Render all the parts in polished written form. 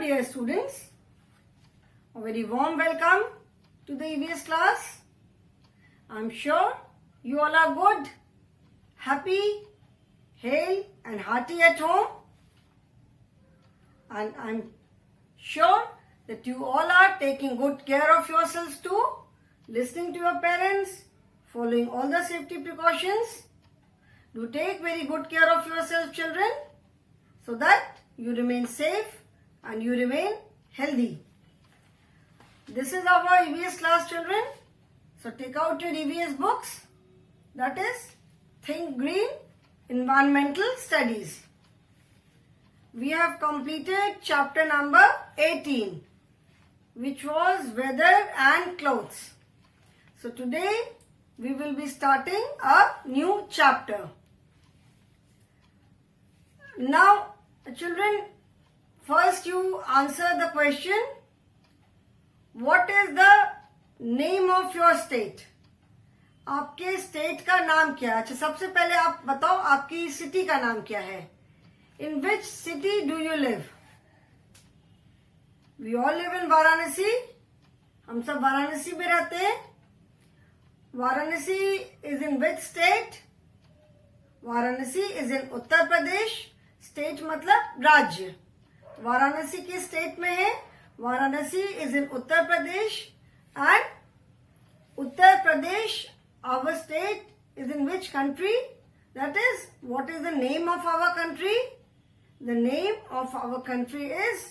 dear students. A very warm welcome to the EVS class. I'm sure you all are good, happy, hale and hearty at home. And I'm sure that you all are taking good care of yourselves too, listening to your parents, following all the safety precautions. Do take very good care of yourself, children, so that you remain safe and you remain healthy. This is our EVS class, children. So take out your EVS books. That is Think Green Environmental Studies. We have completed chapter number 18, which was Weather and Clothes. So today we will be starting a new chapter. Now, children, first you answer the question, what is the name of your state? आपके state का नाम क्या है? अच्छा, सबसे पहले आप बताओ आपकी सिटी का नाम क्या है? In which city do you live? We all live in Varanasi. हम सब वाराणसी में रहते हैं. Varanasi is in which state? Varanasi is in Uttar Pradesh. State मतलब राज्य. वाराणसी किस स्टेट में है? Varanasi is in Uttar Pradesh. And Uttar Pradesh, our state, is in which country? That is, what is the name of our country? The name of our country is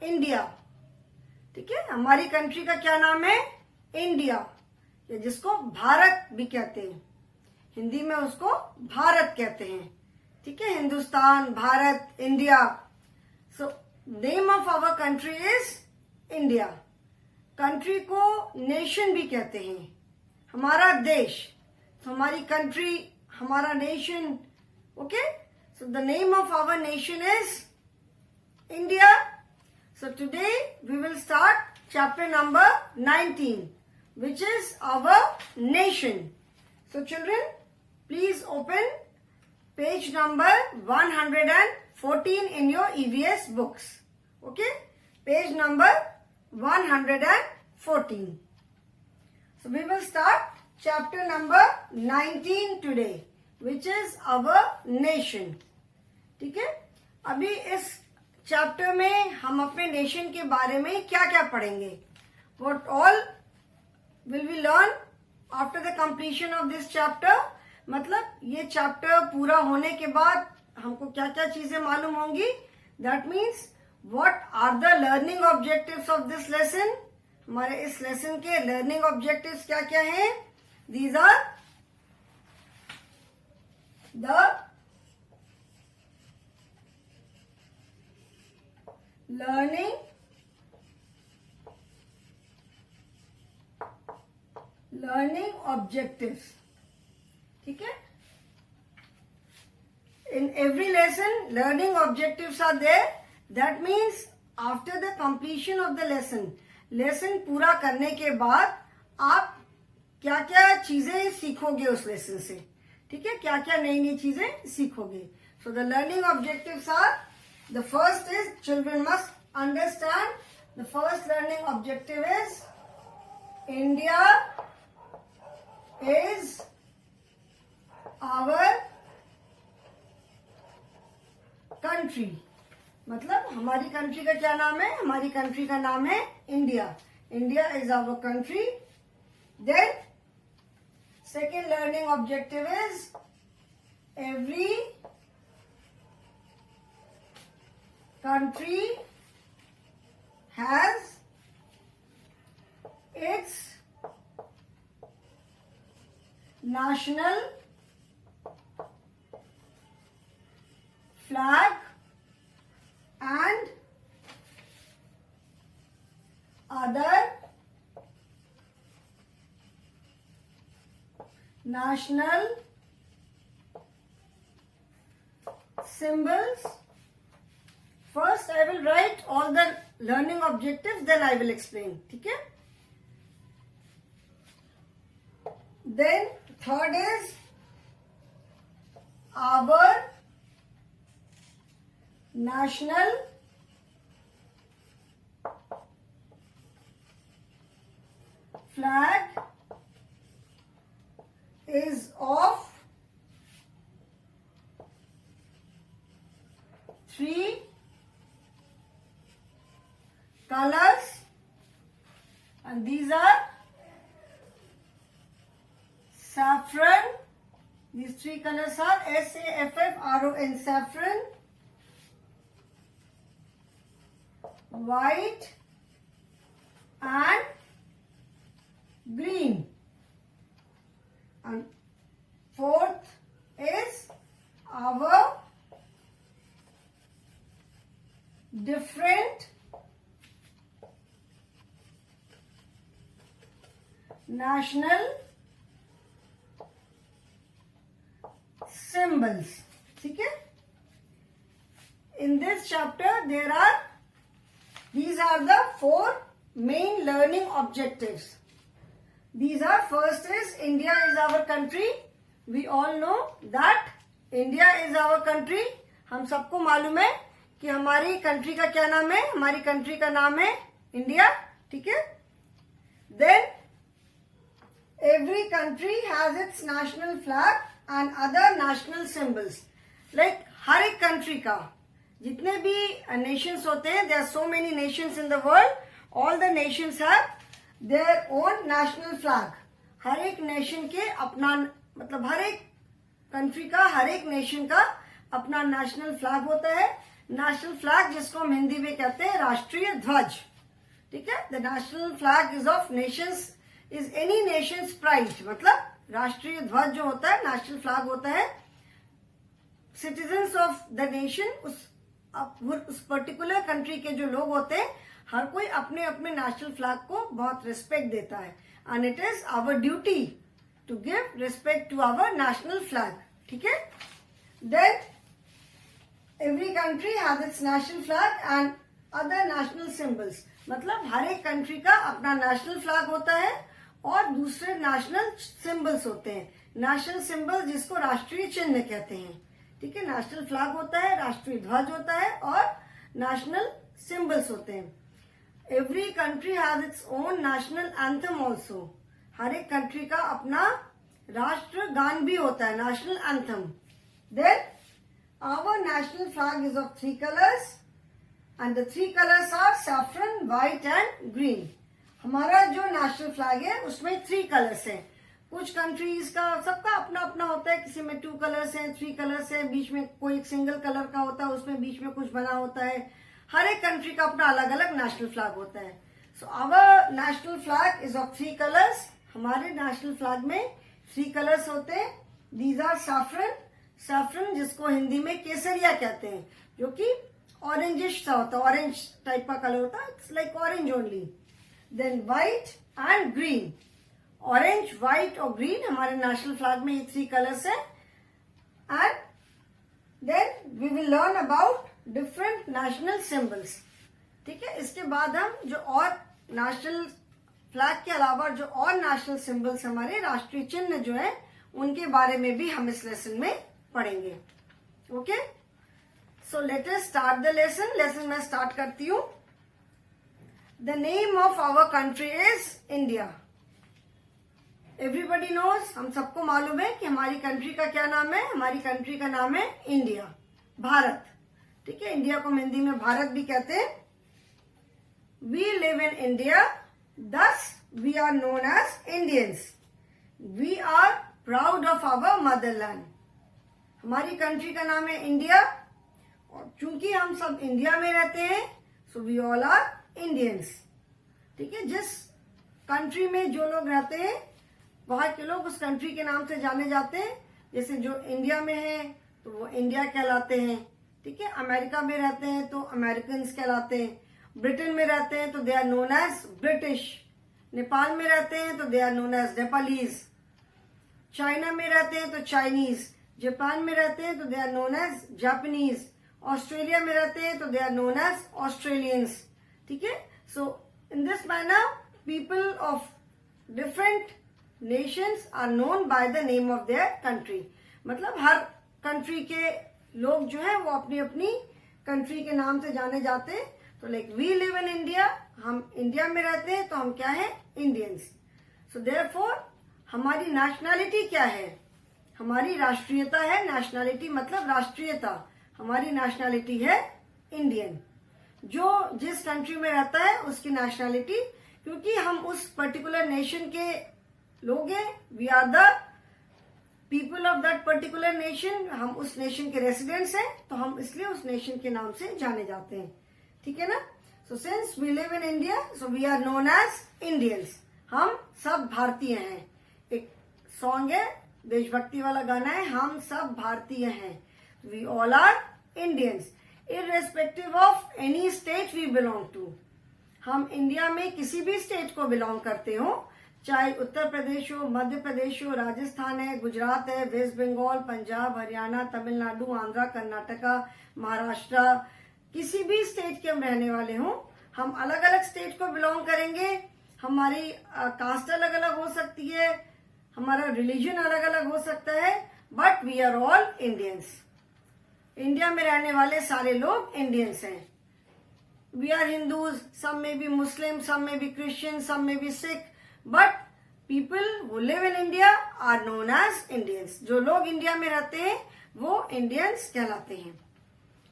India. ठीक है, हमारी country का क्या नाम है? इंडिया, या जिसको भारत भी कहते हैं. हिंदी में उसको भारत कहते हैं. ठीक है, Hindustan, Bharat, India. So name of our country is India. Country को नेशन भी कहते हैं, हमारा देश. तो हमारी कंट्री, हमारा nation. Okay, so the name of our nation is India. So today we will start chapter number 19, which is our nation. So children, please open page number 114 in your EVS books. Okay, page number 114. So we will start chapter number 19 today, which is our nation. ठीक है, अभी इस chapter में हम अपने nation के बारे में क्या क्या पढ़ेंगे? What all will we learn after the completion of this chapter? मतलब ये चैप्टर पूरा होने के बाद हमको क्या क्या चीजें मालूम होंगी? That means what are the learning objectives of this lesson. हमारे इस लेसन के लर्निंग ऑब्जेक्टिव्स क्या क्या हैं? These are the learning objectives. ठीक है, in every lesson learning objectives are there. That means after the completion of the lesson, lesson पूरा करने के बाद आप क्या क्या चीजें सीखोगे उस लेसन से. ठीक है, क्या क्या नई नई चीजें सीखोगे. So the learning objectives are, the first is children must understand. The first learning objective is India is our country. मतलब हमारी कंट्री का क्या नाम है? हमारी कंट्री का नाम है India. India is our country. Then second learning objective is every country has its national flag and other national symbols. First I will write all the learning objectives, then I will explain. ठीक है? Then third is our national flag is of 3 colors, and these are saffron. These 3 colors are SAFFRON, saffron, white and green. And fourth is our different national symbols. ठीक है? In this chapter these are the 4 main learning objectives. These are, first is India is our country. We all know that India is our country. हम सबको मालूम है कि हमारी country का क्या नाम है. हमारी कंट्री का नाम है इंडिया. ठीक है? Then every country has its national flag and other national symbols. Like हर एक कंट्री का जितने भी nations होते हैं, there are so many nations in the world. All the nations have their own national flag. हर एक nation के अपना, मतलब हर एक कंट्री का, हर एक नेशन का अपना नेशनल फ्लैग होता है. नेशनल फ्लैग जिसको हम हिंदी में कहते हैं राष्ट्रीय ध्वज. ठीक है? The national flag is of Nations, is any Nations pride. मतलब राष्ट्रीय ध्वज जो होता है, नेशनल फ्लैग होता है सिटीजन्स ऑफ द नेशन, उस पर्टिकुलर कंट्री के जो लोग होते हैं, हर कोई अपने अपने नेशनल फ्लैग को बहुत रिस्पेक्ट देता है. And it is our duty to give respect to our national flag. ठीक है? Then every country has its national flag and other national symbols. मतलब हर एक कंट्री का अपना नेशनल फ्लैग होता है और दूसरे नेशनल सिंबल्स होते हैं. नेशनल सिंबल जिसको राष्ट्रीय चिन्ह कहते हैं. ठीक है? नेशनल फ्लैग होता है, राष्ट्रीय ध्वज होता है और नेशनल सिंबल्स होते हैं. Every country has its own national anthem also. हर एक कंट्री का अपना राष्ट्र गान भी होता है, national anthem. Then our national flag is of 3 colours and the 3 colours are saffron, white and green. हमारा जो नेशनल फ्लैग है उसमें 3 कलर्स हैं. कुछ कंट्रीज का सबका अपना अपना होता है. किसी में 2 कलर्स हैं, 3 कलर्स है, बीच में कोई एक सिंगल कलर का होता है, उसमें बीच में कुछ बना होता है. हर एक कंट्री का अपना अलग अलग नेशनल फ्लैग होता है. So our national flag is of 3 colours. हमारे नेशनल फ्लैग में 3 कलर्स होते हैं. दीज आर सैफरन, सैफरन जिसको हिंदी में केसरिया कहते हैं, जो कि ऑरेंजिश सा होता है, ऑरेंज टाइप का कलर होता है. It's like orange only. Then white and green. Orange, white और ग्रीन हमारे नेशनल फ्लैग में ये 3 कलर्स हैं. And then we will learn about different national symbols. ठीक है? इसके बाद हम जो और नेशनल फ्लैग के अलावा जो और नेशनल सिंबल्स हमारे राष्ट्रीय चिन्ह जो है उनके बारे में भी हम इस लेसन में पढ़ेंगे. Okay? So let us start the lesson. Lesson मैं स्टार्ट करती हूँ. The name of our country is India. Everybody knows, हम सबको मालूम है कि हमारी कंट्री का क्या नाम है. हमारी कंट्री का नाम है इंडिया, भारत. ठीक है? इंडिया को हम हिंदी में भारत भी कहते हैं. We live in India, thus we are known as Indians. We are proud of our motherland. हमारी कंट्री का नाम है इंडिया और चूंकि हम सब इंडिया में रहते हैं, so we all are Indians. ठीक है? जिस कंट्री में जो लोग रहते हैं वहां के लोग उस कंट्री के नाम से जाने जाते हैं. जैसे जो इंडिया में है तो वो इंडिया कहलाते हैं. ठीक है? अमेरिका में रहते हैं तो अमेरिकन कहलाते हैं. ब्रिटेन में रहते हैं तो they are known as British. Nepal में रहते हैं तो they are known as Nepalese. China में रहते हैं तो चाइनीज. जापान में रहते हैं तो they are known as Japanese. Australia में रहते हैं तो they are known as Australians. ठीक है? So in this manner people of different nations are known by the name of their country. मतलब हर कंट्री के लोग जो है वो अपनी अपनी कंट्री के नाम से जाने जाते हैं. तो like we live in India, हम इंडिया में रहते हैं तो हम क्या है? इंडियंस. सो देयरफॉर हमारी नेशनैलिटी क्या है? हमारी राष्ट्रीयता है। नेशनैलिटी मतलब राष्ट्रीयता। हमारी नेशनैलिटी है इंडियन। जो जिस कंट्री में रहता है उसकी नेशनैलिटी, क्योंकि हम उस पर्टिकुलर नेशन के लोग हैं, we are the people of that particular nation, हम उस नेशन के रेसिडेंट्स हैं, तो हम इसलिए उस नेशन के नाम से जाने जाते हैं। ठीक है ना? So since we live in India, so we are known as Indians. हम सब भारतीय हैं। एक सॉन्ग है, देशभक्ति वाला गाना है, हम सब भारतीय हैं। We all are Indians irrespective of any state we belong to. हम इंडिया में किसी भी स्टेट को बिलोंग करते हो, चाहे उत्तर प्रदेश हो, मध्य प्रदेश हो, राजस्थान है, गुजरात है, वेस्ट बंगाल, पंजाब, हरियाणा, तमिलनाडु, आंध्रा, कर्नाटका, महाराष्ट्र, किसी भी स्टेट के हम रहने वाले हों, हम अलग अलग स्टेट को बिलोंग करेंगे। हमारी कास्ट अलग अलग हो सकती है, हमारा रिलीजन अलग अलग हो सकता है, but we are all Indians. India में रहने वाले सारे लोग इंडियंस हैं। We are Hindus, some may be Muslim, some may be Christian, some may be Sikh, but people who live in India are known as Indians. जो लोग India में रहते हैं वो इंडियंस कहलाते हैं।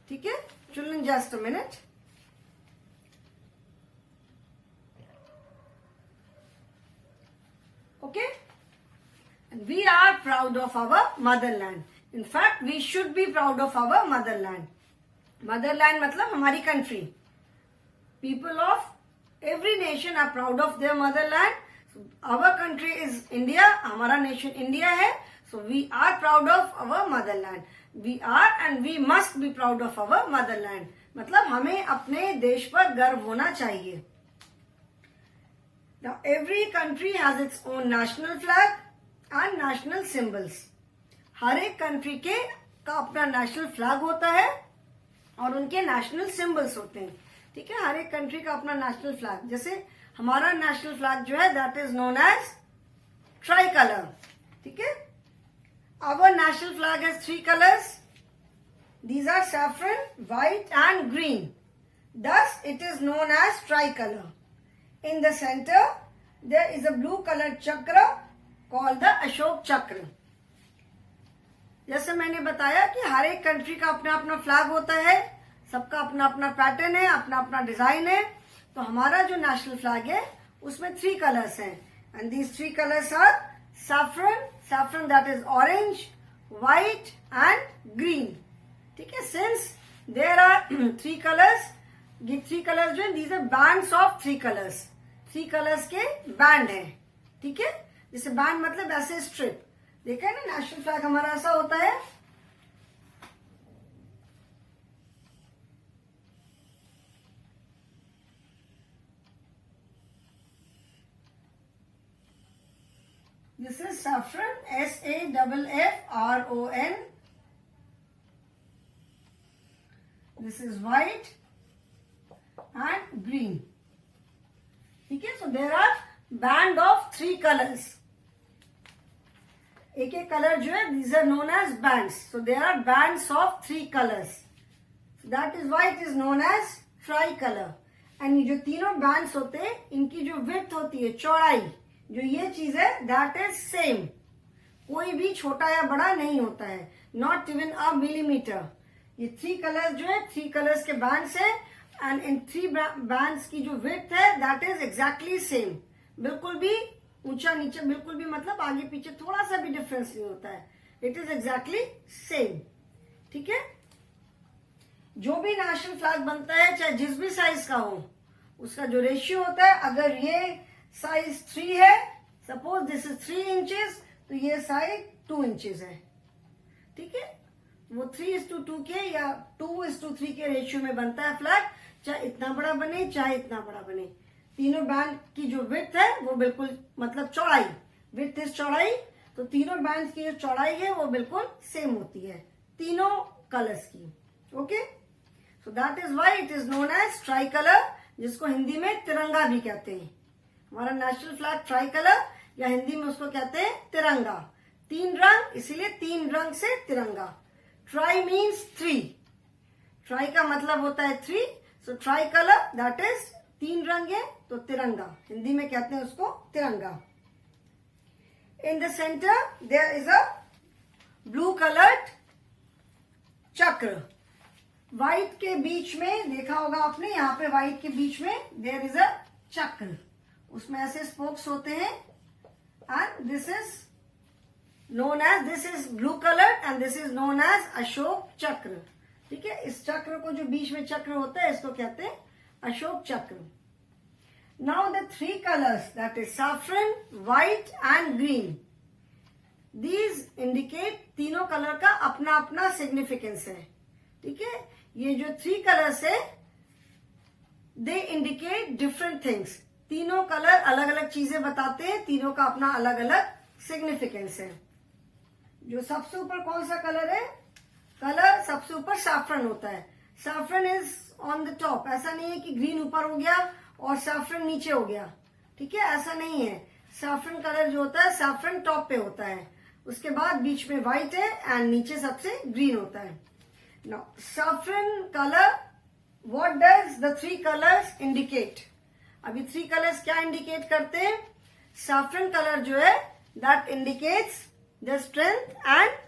ठीक है? Children, just a minute. Okay? And we are proud of our motherland. In fact, we should be proud of our motherland. Motherland मतलब हमारी country. People of every nation are proud of their motherland. So our country is India. हमारा nation India है. So we are proud of our motherland. We are and we must be proud of our motherland. मतलब हमें अपने देश पर गर्व होना चाहिए. Now every country has its own national flag and national symbols. हर एक कंट्री के का अपना नेशनल फ्लैग होता है और उनके नेशनल सिंबल्स होते हैं। ठीक है? हर एक कंट्री का अपना नेशनल फ्लैग। जैसे हमारा नेशनल फ्लैग जो है that is known as tricolour. ठीक है? Our national flag has 3 colours. These are saffron, white and green. Thus it is known as tricolor. In the center there is a blue colored chakra called the Ashok Chakra. जैसे मैंने बताया कि हर एक country का अपना अपना flag होता है, सबका अपना अपना पैटर्न है, अपना अपना डिजाइन है। तो हमारा जो नेशनल फ्लैग है उसमें 3 कलर्स हैं, and these 3 colours are saffron that is orange, white and green. ठीक है? सिंस देयर आर 3 कलर्स, ये 3 कलर्स जो है these are bands of 3 colours. 3 colours के बैंड है। ठीक है? जैसे बैंड मतलब ऐसे स्ट्रिप, देखा है ना, नेशनल फ्लैग हमारा ऐसा होता है। This is saffron, SAFFRON. This is white and green. ठीक है? So there are band of 3 colours. एक एक कलर जो है these are known as bands. So there are bands of 3 colours. That is why it is known as tricolour. And ये जो तीनों bands होते हैं इनकी जो विड्थ होती है, चौड़ाई, जो ये चीज है दैट इज सेम। कोई भी छोटा या बड़ा नहीं होता है, नॉट इवन अ मिलीमीटर। ये 3 कलर्स जो है 3 कलर्स के बैंड्स है, एंड इन 3 बैंड्स की जो विड्थ है दैट इज एग्जैक्टली सेम। बिल्कुल भी ऊंचा नीचे, बिल्कुल भी मतलब आगे पीछे थोड़ा सा भी डिफरेंस नहीं होता है। It is exactly same. ठीक है? जो भी नेशनल फ्लैग बनता है चाहे जिस भी साइज का हो, उसका जो रेशियो होता है, अगर ये साइज 3 है, सपोज दिस इज 3 इंचेस, तो ये साइज 2 इंचेस है। ठीक है? वो 3:2 के या 2:3 के रेशियो में बनता है फ्लैग, चाहे इतना बड़ा बने चाहे इतना बड़ा बने। तीनों बैंड की जो विड्थ है वो बिल्कुल मतलब चौड़ाई, विड्थ इज चौड़ाई, तो तीनों बैंड की जो चौड़ाई है वो बिल्कुल सेम होती है तीनों कलर्स की। Okay? So that is why it is known as tricolour, जिसको हिंदी में तिरंगा भी कहते हैं। हमारा नेशनल फ्लैग ट्राई कलर, या हिंदी में उसको कहते हैं तिरंगा। 3 रंग, इसीलिए 3 रंग से तिरंगा। ट्राई मीन्स 3, ट्राई का मतलब होता है 3। So try colour that is 3 रंग है, तो तिरंगा, हिंदी में कहते हैं उसको तिरंगा। In the center there is a blue colored चक्र. व्हाइट के बीच में देखा होगा आपने, यहाँ पे व्हाइट के बीच में देयर इज अ चक्र, उसमें ऐसे स्पोक्स होते हैं. And this is known as, this is blue colour and this is known as Ashok Chakra. ठीक है, इस चक्र को जो बीच में चक्र होता है इसको कहते हैं अशोक चक्र. Now the three colours that is saffron, white and green, these indicate, तीनों कलर का अपना अपना सिग्निफिकेंस है. ठीक है, ये जो थ्री कलर्स है दे इंडिकेट डिफरेंट थिंग्स. तीनों कलर अलग अलग चीजें बताते हैं, तीनों का अपना अलग अलग सिग्निफिकेंस है. जो सबसे ऊपर कौन सा कलर है, कलर सबसे ऊपर सैफरन होता है. Saffron is on the top. ऐसा नहीं है कि ग्रीन ऊपर हो गया और सैफरन नीचे हो गया. ठीक है, ऐसा नहीं है. सैफरन कलर जो होता है सैफरन टॉप पे होता है, उसके बाद बीच में व्हाइट है एंड नीचे सबसे ग्रीन होता है. Now, saffron color, what does the three colors indicate? अभी थ्री कलर्स क्या इंडिकेट करते हैं? saffron color जो है that indicates the strength and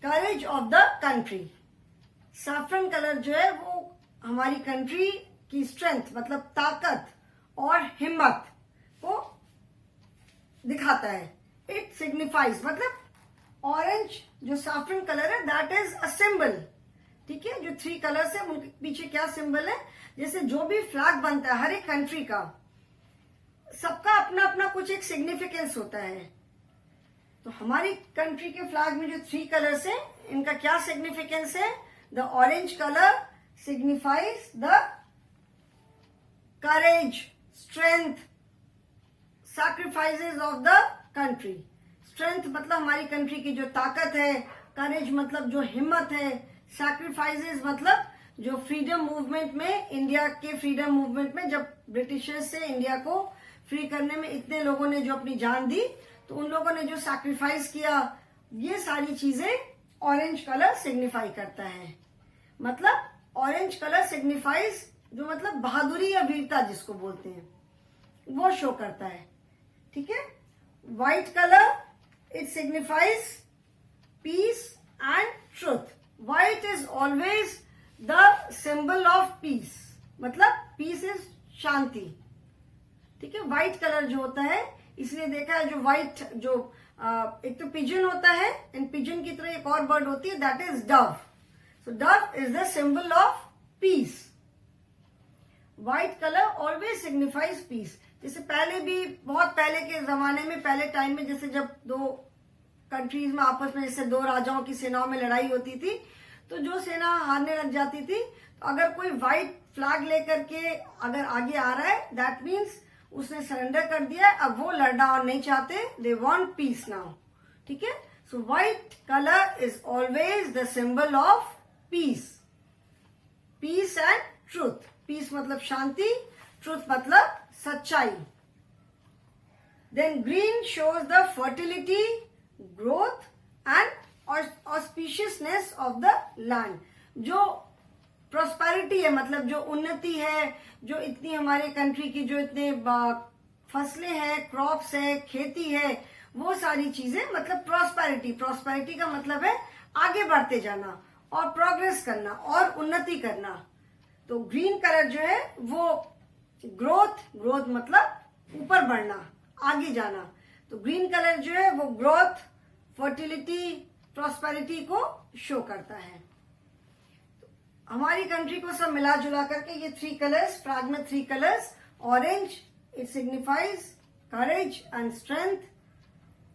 courage of the country. saffron color जो है वो हमारी कंट्री की स्ट्रेंथ मतलब ताकत और हिम्मत को दिखाता है. इट सिग्निफाइज मतलब ऑरेंज जो सैफरन कलर है दैट इज अ सिंबल. ठीक है, जो थ्री कलर्स है उनके पीछे क्या सिंबल है, जैसे जो भी फ्लैग बनता है हर एक कंट्री का, सबका अपना अपना कुछ एक सिग्निफिकेंस होता है. तो हमारी कंट्री के फ्लैग में जो थ्री कलर्स है इनका क्या सिग्निफिकेंस है? The orange colour signifies the courage, strength, sacrifices of the country. Strength मतलब हमारी कंट्री की जो ताकत है, करेज मतलब जो हिम्मत है, सैक्रिफाइसेस मतलब जो फ्रीडम मूवमेंट में, इंडिया के फ्रीडम मूवमेंट में जब ब्रिटिशर्स से इंडिया को फ्री करने में इतने लोगों ने जो अपनी जान दी, तो उन लोगों ने जो सैक्रिफाइस किया, ये सारी चीजें ऑरेंज कलर सिग्निफाई करता है. मतलब ऑरेंज कलर सिग्निफाइज जो मतलब बहादुरी या वीरता जिसको बोलते हैं वो शो करता है. ठीक है, white colour it signifies peace and truth. White is always the symbol of peace. मतलब peace is शांति. ठीक है, व्हाइट कलर जो होता है, इसलिए देखा है जो व्हाइट जो एक तो पिजन होता है, एंड पिजन की तरह एक और बर्ड होती है that is dove. So dove is the symbol of peace. White colour always signifies peace. जैसे पहले भी बहुत पहले के जमाने में, पहले टाइम में, जैसे जब दो कंट्रीज में आपस में जैसे दो राजाओं की सेनाओं में लड़ाई होती थी, तो जो सेना हारने लग जाती थी, तो अगर कोई व्हाइट फ्लैग लेकर के अगर आगे आ रहा है दैट मीन्स उसने सरेंडर कर दिया है, अब वो लड़ना और नहीं चाहते, दे वांट पीस नाउ. ठीक है, so white colour is always the symbol of peace. Peace and truth. Peace मतलब शांति, ट्रूथ मतलब सच्चाई. Then green shows the fertility, growth and auspiciousness of the land. जो प्रोस्पेरिटी है मतलब जो उन्नति है, जो इतनी हमारे कंट्री की जो इतने फसलें हैं, क्रॉप्स है, खेती है, वो सारी चीजें मतलब प्रोस्पेरिटी. प्रोस्पेरिटी का मतलब है आगे बढ़ते जाना और प्रोग्रेस करना और उन्नति करना. तो ग्रीन कलर जो है वो ग्रोथ, ग्रोथ मतलब ऊपर बढ़ना, आगे जाना. तो ग्रीन कलर जो है वो ग्रोथ, फर्टिलिटी, प्रॉस्पेरिटी को शो करता है. तो हमारी कंट्री को सब मिला जुला करके ये थ्री कलर्स, फ्लैग में three colours, orange it signifies courage and strength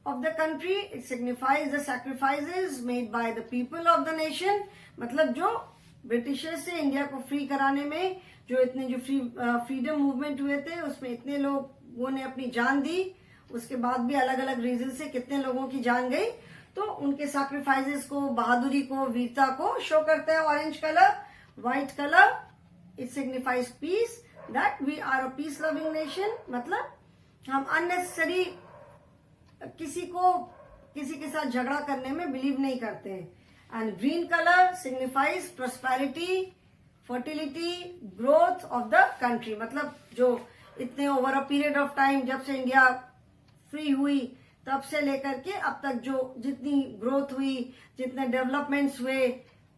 of the country. It signifies the sacrifices made by the people of the nation. मतलब जो ब्रिटिशर्स से इंडिया को फ्री कराने में जो इतने जो फ्रीडम मूवमेंट हुए थे उसमें इतने लोगों ने अपनी जान दी, उसके बाद भी अलग अलग रीजन से कितने लोगों की जान गई, तो उनके सैक्रिफाइसेस को, बहादुरी को, वीरता को शो करता है orange colour. White colour it signifies peace, that we are a peace loving nation. मतलब हम अननेसेसरी किसी के साथ झगड़ा करने में बिलीव नहीं करते हैं. And green colour signifies prosperity, fertility, growth of the country. मतलब जो इतने over a period of time जब से इंडिया फ्री हुई तब से लेकर के अब तक जो जितनी ग्रोथ हुई, जितने डेवलपमेंट्स हुए,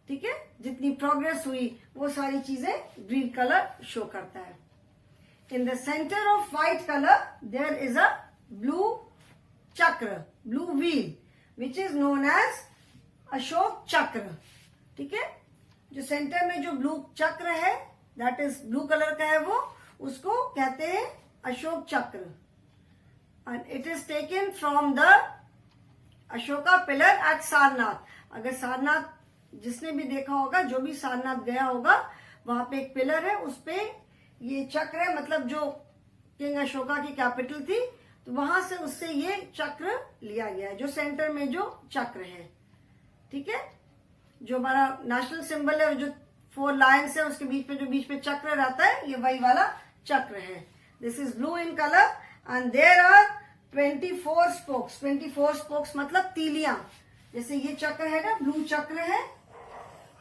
ठीक है, जितनी प्रोग्रेस हुई, वो सारी चीजें ग्रीन कलर शो करता है. In the centre of white colour there is a blue chakra, blue wheel, which is known as Ashok Chakra. ठीक है, जो सेंटर में जो ब्लू चक्र है, दैट इज ब्लू कलर का है, वो उसको कहते हैं Ashok Chakra. And it is taken from the Ashoka pillar at Sarnath. अगर सारनाथ जिसने भी देखा होगा, जो भी सारनाथ गया होगा, वहां पे एक पिलर है, उस पे ये चक्र है, मतलब जो किंग अशोका की कैपिटल थी, तो वहां से उससे ये चक्र लिया गया है, जो सेंटर में जो चक्र है. ठीक है, जो हमारा नेशनल सिंबल है, जो 4 लायंस है, उसके बीच में चक्र रहता है, ये वही वाला चक्र है. This is blue in colour and there are 24 spokes. 24 spokes मतलब तीलियां. जैसे ये चक्र है ना, ब्लू चक्र है,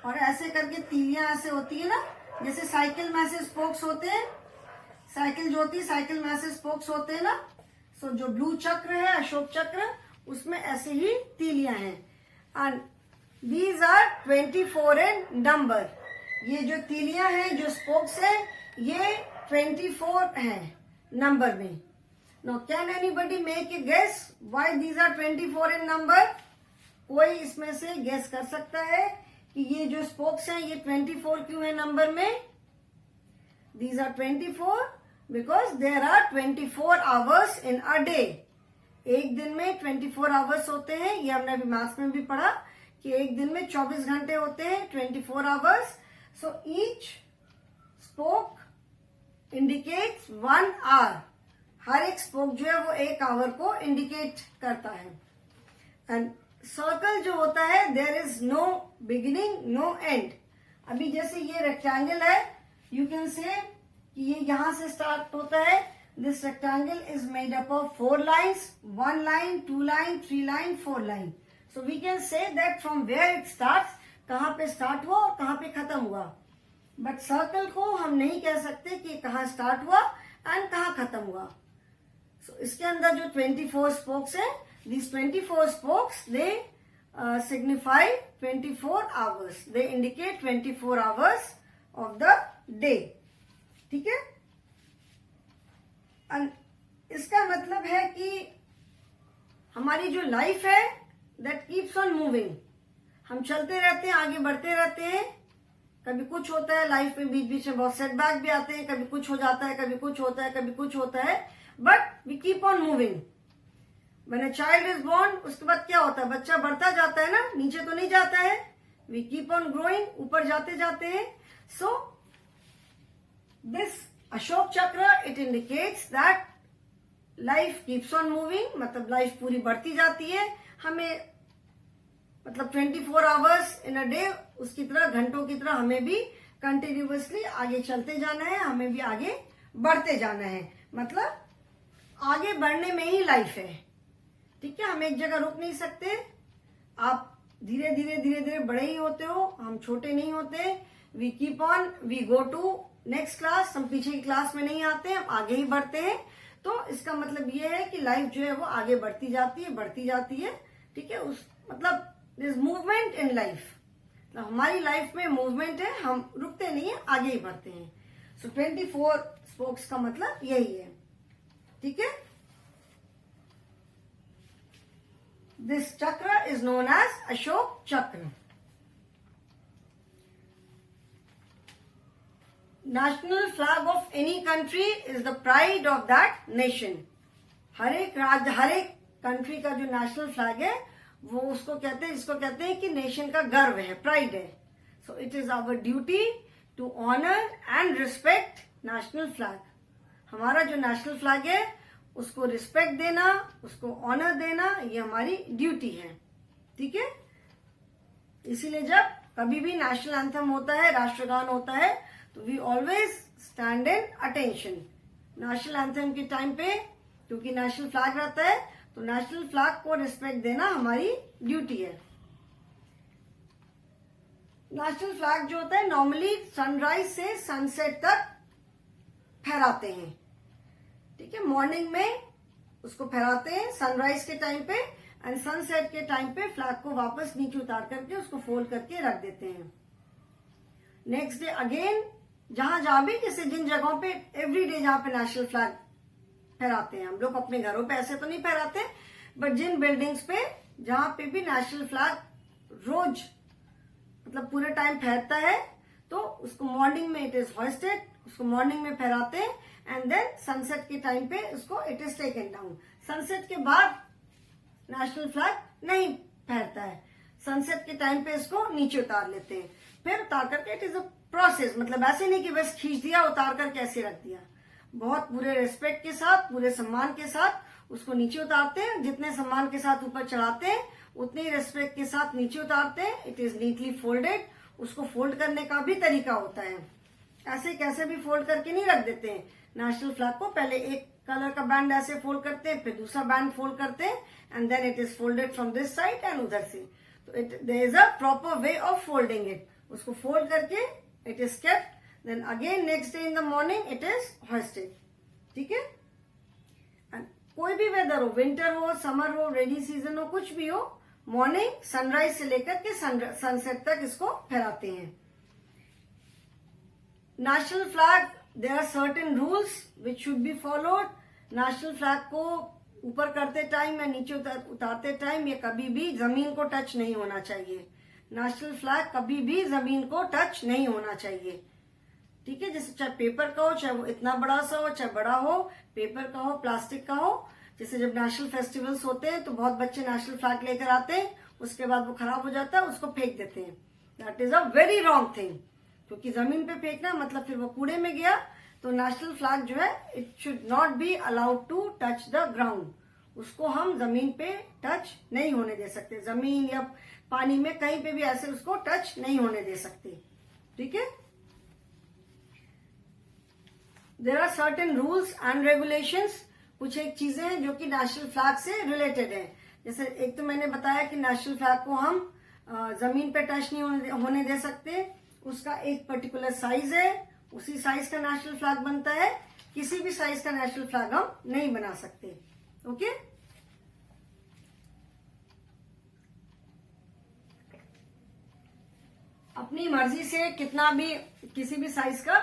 और ऐसे करके तीलियां ऐसे होती है ना, जैसे साइकिल में ऐसे स्पोक्स होते हैं, साइकिल जो होती है, साइकिल में ऐसे स्पोक्स होते हैं ना. सो जो ब्लू चक्र है, अशोक चक्र, उसमें ऐसे ही तीलियां हैं. And these are 24 in number. ये जो तीलियां हैं, जो स्पोक्स है, ये 24 हैं नंबर में. Now can anybody make a guess why these are 24 in number? कोई इसमें से गेस कर सकता है कि ये जो स्पोक्स हैं, ये 24 क्यों है नंबर में? These are 24 because there are 24 hours in a day. एक दिन में 24 आवर्स होते हैं. ये हमने अभी मैथ्स में भी पढ़ा कि एक दिन में 24 घंटे होते हैं, 24 hours. So each spoke indicates 1 hour. हर एक स्पोक जो है वो 1 आवर को इंडिकेट करता है. एंड सर्कल जो होता है, there is no beginning no end. अभी जैसे ये रेक्टेंगल है, यू कैन से कि ये यहां से स्टार्ट होता है. This rectangle is made up of 4 lines, 1 line, 2 line, 3 line, 4 line. So we can say that from where it starts, कहां पे स्टार्ट हुआ और कहां पे खत्म हुआ. बट सर्कल को हम नहीं कह सकते कि कहां स्टार्ट हुआ एंड कहां खत्म हुआ. सो इसके अंदर जो 24 स्पोक्स है, these 24 spokes, they signify 24 hours. They indicate 24 hours of the day. ठीक है, इसका मतलब है कि हमारी जो लाइफ है, that keeps on moving. हम चलते रहते हैं, आगे बढ़ते रहते हैं. कभी कुछ होता है लाइफ में, बीच बीच में बहुत सेटबैक भी आते हैं, कभी कुछ हो जाता है, कभी कुछ होता है, कभी कुछ होता है, but we keep on moving. When a child is born, उसके बाद क्या होता है? बच्चा बढ़ता जाता है ना, नीचे तो नहीं जाता है. We keep on growing, ऊपर जाते जाते हैं. So this अशोक चक्र, it indicates that life keeps on moving, मतलब लाइफ पूरी बढ़ती जाती है. हमें मतलब 24 आवर्स इन अ डे, उसकी तरह, घंटों की तरह हमें भी कंटिन्यूअसली आगे चलते जाना है, हमें भी आगे बढ़ते जाना है. मतलब आगे बढ़ने में ही लाइफ है. ठीक है, हम एक जगह रुक नहीं सकते. आप धीरे धीरे धीरे धीरे बड़े ही होते हो, हम छोटे नहीं होते. We keep on, we go to next class. हम पीछे की क्लास में नहीं आते, हम आगे ही बढ़ते हैं. तो इसका मतलब ये है कि लाइफ जो है वो आगे बढ़ती जाती है, बढ़ती जाती है. ठीक है, उस मतलब दिस मूवमेंट इन लाइफ, तो हमारी लाइफ में मूवमेंट है, हम रुकते नहीं है, आगे ही बढ़ते हैं. सो 24 स्पोक्स का मतलब यही है. ठीक है, this chakra is known as Ashok Chakra. National flag of any country is the pride of that nation. हर एक राज्य, हर एक कंट्री का जो नेशनल फ्लैग है, वो उसको कहते हैं, जिसको कहते हैं कि नेशन का गर्व है, प्राइड है. So it is our duty to honour and respect national flag. हमारा जो नेशनल फ्लैग है, उसको रिस्पेक्ट देना, उसको ऑनर देना, ये हमारी ड्यूटी है. ठीक है, इसीलिए जब कभी भी नेशनल एंथम होता है, राष्ट्रगान होता है, तो we always stand in attention. National anthem के टाइम पे, क्योंकि नेशनल फ्लैग रहता है, तो नेशनल फ्लैग को रिस्पेक्ट देना हमारी ड्यूटी है. नेशनल फ्लैग जो होता है, नॉर्मली सनराइज से सनसेट तक फहराते हैं. ठीक है, मॉर्निंग में उसको फहराते हैं सनराइज के टाइम पे, एंड सनसेट के टाइम पे फ्लैग को वापस नीचे उतार करके उसको फोल्ड करके रख देते हैं। नेक्स्ट डे अगेन जहां भी जैसे जिन जगहों पे एवरी डे जहां पे नेशनल फ्लैग फहराते हैं, हम लोग अपने घरों पे ऐसे तो नहीं फहराते, बट जिन बिल्डिंग्स पे जहां पे भी नेशनल फ्लैग रोज मतलब पूरे टाइम फहरता है, तो उसको मॉर्निंग में इट इज होइस्टेड, उसको मॉर्निंग में फहराते हैं, एंड देन सनसेट के टाइम पे उसको it is taken down. Sunset के बाद नेशनल फ्लैग नहीं फहरता है, सनसेट के टाइम पे इसको नीचे उतार लेते हैं। फिर उतार करके इट इज अ प्रोसेस, मतलब ऐसे नहीं कि बस खींच दिया उतार करके ऐसे रख दिया, बहुत पूरे रिस्पेक्ट के साथ, पूरे सम्मान के साथ उसको नीचे उतारते हैं। जितने सम्मान के साथ ऊपर चढ़ाते हैं उतने ही रिस्पेक्ट के साथ नीचे उतारते हैं। It is neatly folded. उसको फोल्ड करने का भी तरीका होता है, ऐसे कैसे भी फोल्ड करके नहीं रख देते हैं। नेशनल फ्लैग को पहले एक कलर का बैंड ऐसे फोल्ड करते हैं, फिर दूसरा बैंड फोल्ड करते हैं, and then it is folded from this side and उधर से। तो there is a proper way of folding it. उसको फोल्ड करके it is kept, then again next day in the morning it is hoisted. ठीक है, कोई भी weather हो, विंटर हो, समर हो, रेनी सीजन हो, कुछ भी हो, मॉर्निंग सनराइज से लेकर के सनसेट तक इसको फहराते हैं। National flag, there are certain rules which should be followed. National flag को ऊपर करते टाइम या नीचे उतारते टाइम ये कभी भी जमीन को टच नहीं होना चाहिए। नेशनल फ्लैग कभी भी जमीन को टच नहीं होना चाहिए। ठीक है, जैसे चाहे पेपर का हो, चाहे वो इतना बड़ा सा हो, चाहे बड़ा हो, पेपर का हो, प्लास्टिक का हो। जैसे जब नेशनल फेस्टिवल्स होते हैं तो बहुत बच्चे नेशनल फ्लैग लेकर आते हैं, उसके बाद वो खराब हो जाता है, उसको फेंक देते हैं। That is a very wrong thing, क्योंकि जमीन पे फेंकना मतलब फिर वो कूड़े में गया। तो नेशनल फ्लैग जो है it should not be allowed to touch the ground. उसको हम जमीन पे टच नहीं होने दे सकते, जमीन या पानी में कहीं पे भी ऐसे उसको टच नहीं होने दे सकते। ठीक है, there are certain rules and regulations. कुछ एक चीजें हैं जो कि नेशनल फ्लैग से रिलेटेड है। जैसे एक तो मैंने बताया कि नेशनल फ्लैग को हम जमीन पे टच नहीं होने दे सकते। उसका एक पर्टिकुलर साइज है, उसी साइज का नेशनल फ्लैग बनता है। किसी भी साइज का नेशनल फ्लैग हम नहीं बना सकते। ओके, अपनी मर्जी से कितना भी किसी भी साइज का,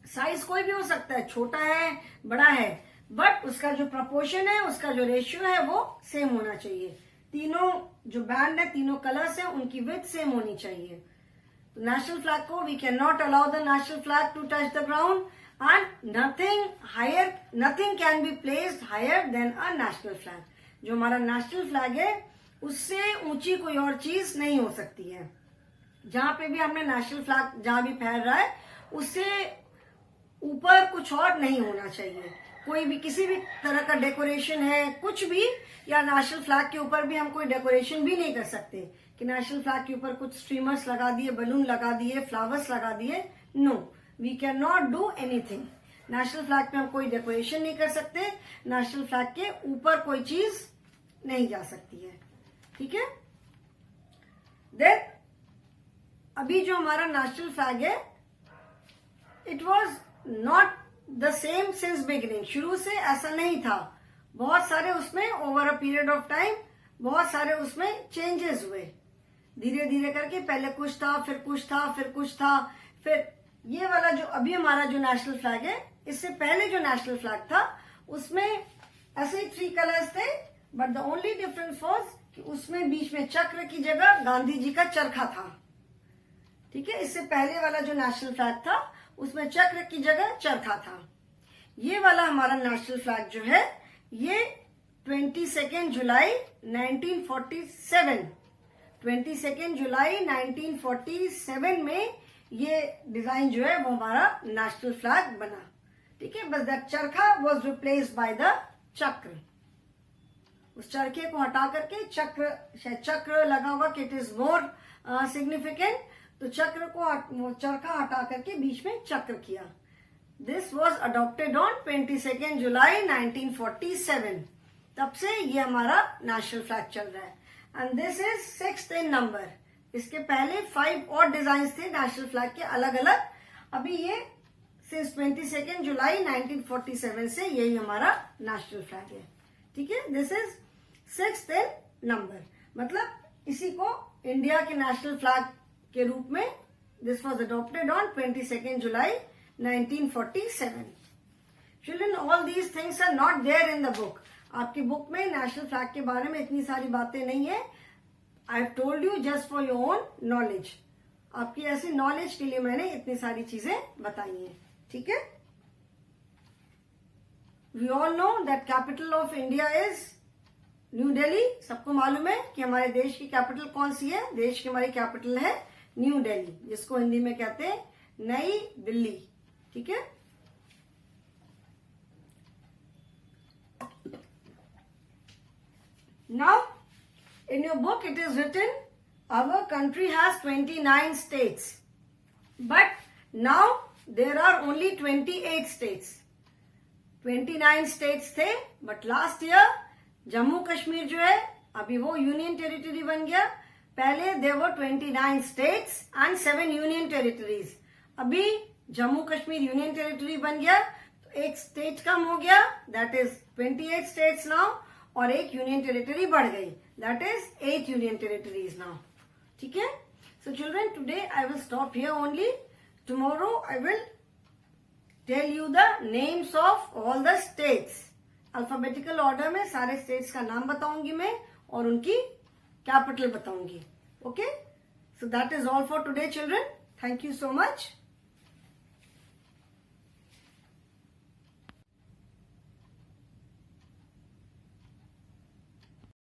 साइज कोई भी हो सकता है, छोटा है, बड़ा है, बट उसका जो प्रपोर्शन है, उसका जो रेशियो है वो सेम होना चाहिए। तीनों जो बैंड है, तीनों कलर्स है, उनकी विड्थ सेम होनी चाहिए। तो नेशनल फ्लैग को we can not allow the national flag to touch the ground, and nothing can be placed higher than a national flag. जो हमारा नेशनल फ्लैग है उससे ऊंची कोई और चीज नहीं हो सकती है। जहां पे भी हमने नेशनल फ्लैग जहां भी फहर रहा है उससे ऊपर कुछ और नहीं होना चाहिए। कोई भी किसी भी तरह का डेकोरेशन है, कुछ भी, या नेशनल फ्लैग के ऊपर भी हम कोई डेकोरेशन भी नहीं कर सकते कि नेशनल फ्लैग के ऊपर कुछ स्ट्रीमर्स लगा दिए, बलून लगा दिए, फ्लावर्स लगा दिए। No, we can not do anything. National flag पे हम कोई डेकोरेशन नहीं कर सकते, नेशनल फ्लैग के ऊपर कोई चीज नहीं जा सकती है। ठीक है, देन अभी जो हमारा नेशनल फ्लैग है it was not the same since beginning. शुरू से ऐसा नहीं था, बहुत सारे उसमें over a period of time बहुत सारे उसमें चेंजेस हुए। धीरे धीरे करके पहले कुछ था, फिर कुछ था, फिर कुछ था, फिर ये वाला जो अभी हमारा जो नेशनल फ्लैग है, इससे पहले जो नेशनल फ्लैग था उसमें ऐसे ही 3 कलर्स थे, but the only difference was कि उसमें बीच में चक्र की जगह गांधी जी का चरखा था। ठीक है, इससे पहले वाला जो नेशनल फ्लैग था उसमें चक्र की जगह चरखा था। ये वाला हमारा नेशनल फ्लैग जो है ये 22 जुलाई 1947 22 जुलाई 1947 में ये डिजाइन जो है वो हमारा नेशनल फ्लैग बना। ठीक है, बस द चरखा वॉज रिप्लेस्ड बाय द चक्र। उस चरखे को हटा करके चक्र, शायद चक्र लगा हुआ कि इट इज मोर सिग्निफिकेंट, तो चक्र को चरखा हटा करके बीच में चक्र किया। दिस वॉज अडॉप्टेड ऑन 22 जुलाई 1947। तब से ये हमारा नेशनल फ्लैग चल रहा है, and this is 6th in number. इसके पहले 5 और डिजाइन थे नेशनल फ्लैग के अलग अलग। अभी ये सिंस 22 जुलाई 1947 से यही हमारा नेशनल फ्लैग है। ठीक है, this is 6th in number, मतलब इसी को इंडिया के नेशनल फ्लैग के रूप में this was adopted on 22 July 1947. Children, all these things are not there in the book. आपकी बुक में नेशनल फ्लैग के बारे में इतनी सारी बातें नहीं है. I have told you just for your own knowledge. आपकी ऐसी नॉलेज के लिए मैंने इतनी सारी चीजें बताई हैं. ठीक है. We all know that capital of India is New Delhi. सबको मालूम है कि हमारे देश की कैपिटल कौन सी है. देश की हमारी कैपिटल है न्यू दिल्ली, जिसको हिंदी में कहते हैं नई दिल्ली. ठीक है. Now, in your book it is written, our country has 29 states. But now there are only 28 states. 29 states थे, but last year Jammu Kashmir जो है अभी वो यूनियन टेरिटरी बन गया. पहले there were 29 states and 7 union territories. अभी जम्मू कश्मीर यूनियन टेरिटरी बन गया तो एक स्टेट कम हो गया, दैट इज 28 स्टेट्स नाउ, और एक यूनियन टेरिटरी बढ़ गई, that is 8 union territories now. ठीक है. So children, today I will stop here only. Tomorrow I will tell you the names of all the states. Alphabetical order में सारे states का नाम बताऊंगी मैं और उनकी कैपिटल बताऊंगी. Okay. So that is all for today children. Thank you so much.